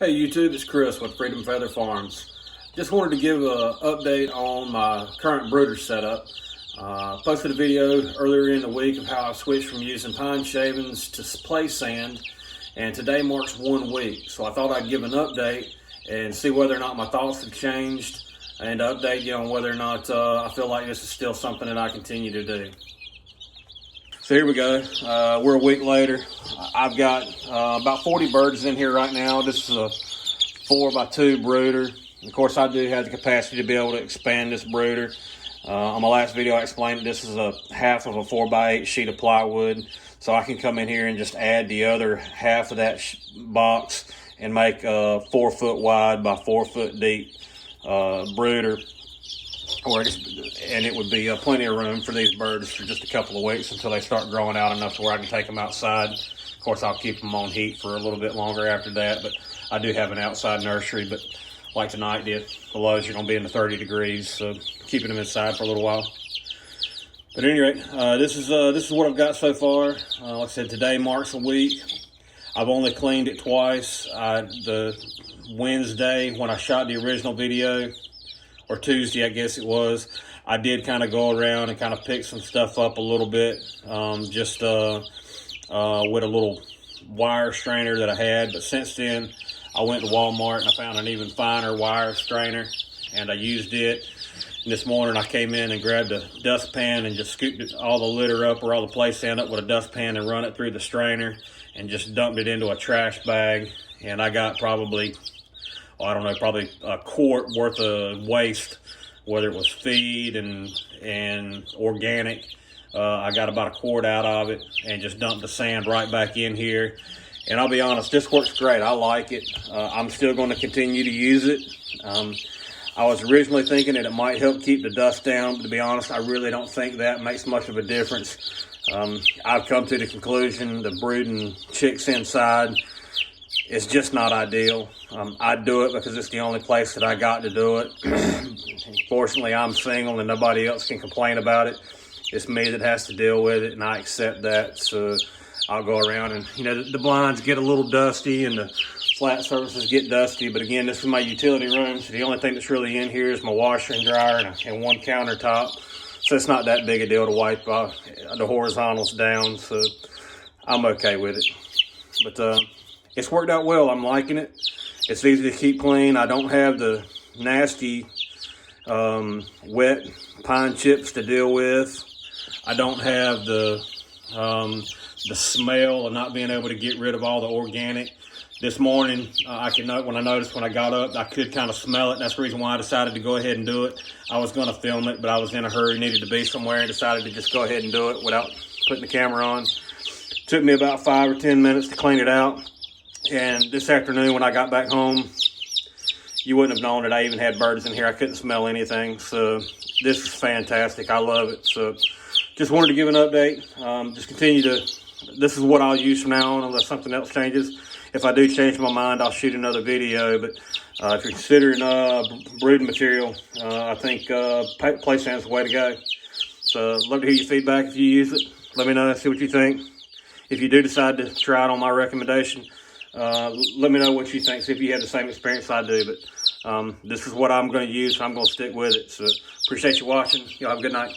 Hey YouTube, it's Chris with Freedom Feather Farms. Just wanted to give an update on my current brooder setup. Posted a video earlier in the week of how I switched from using pine shavings to play sand, and today marks 1 week. So I thought I'd give an update and see whether or not my thoughts have changed, and update you on whether or not I feel like this is still something that I continue to do. So here we go. We're a week later. I've got about 40 birds in here right now. This is a 4x2 brooder. Of course, I do have the capacity to be able to expand this brooder. On my last video, I explained that this is a half of a 4x8 sheet of plywood. So I can come in here and just add the other half of that box and make a 4 foot wide by 4 foot deep brooder. And it would be plenty of room for these birds for just a couple of weeks until they start growing out enough to where I can take them outside. Of course, I'll keep them on heat for a little bit longer after that, but I do have an outside nursery. But like tonight, the lows are going to be in the 30 degrees, so keeping them inside for a little while. But at any rate, this is what I've got so far. Like I said, today marks a week. I've only cleaned it twice. The Wednesday when I shot the original video, or Tuesday, I guess it was, I did kind of go around and kind of pick some stuff up a little bit, just with a little wire strainer that I had. But since then, I went to Walmart and I found an even finer wire strainer, and I used it. And this morning, I came in and grabbed a dustpan and just scooped all the litter up, or all the play sand up with a dustpan, and run it through the strainer and just dumped it into a trash bag. And I got probably, I don't know, probably a quart worth of waste, whether it was feed and organic. I got about a quart out of it and just dumped the sand right back in here. And I'll be honest, this works great. I like it. I'm still going to continue to use it. I was originally thinking that it might help keep the dust down, but to be honest, I really don't think that makes much of a difference. I've come to the conclusion the brooding chicks inside, it's just not ideal. I do it because it's the only place that I got to do it. Fortunately, I'm single and nobody else can complain about it. It's me that has to deal with it, and I accept that. So I'll go around and, the blinds get a little dusty and the flat surfaces get dusty. But again, this is my utility room, so the only thing that's really in here is my washer and dryer and one countertop. So it's not that big a deal to wipe the horizontals down, so I'm okay with it. But it's worked out well. I'm liking it. It's easy to keep clean. I don't have the nasty wet pine chips to deal with. I don't have the smell of not being able to get rid of all the organic. This morning, when I noticed when I got up, I could kind of smell it. That's the reason why I decided to go ahead and do it. I was going to film it, but I was in a hurry, needed to be somewhere, and decided to just go ahead and do it without putting the camera on. Took me about 5 or 10 minutes to clean it out. And this afternoon when I got back home, you wouldn't have known that I even had birds in here. I couldn't smell anything. So this is fantastic. I love it. So just wanted to give an update. Just continue to, this is what I'll use from now on unless something else changes. If I do change my mind, I'll shoot another video. But if you're considering brooding material, I think play sand's the way to go. So I'd love to hear your feedback if you use it. Let me know, see what you think. If you do decide to try it on my recommendation, let me know what you think. See if you have the same experience I do. But this is what I'm going to use, so I'm going to stick with it. So appreciate you watching. Y'all have a good night.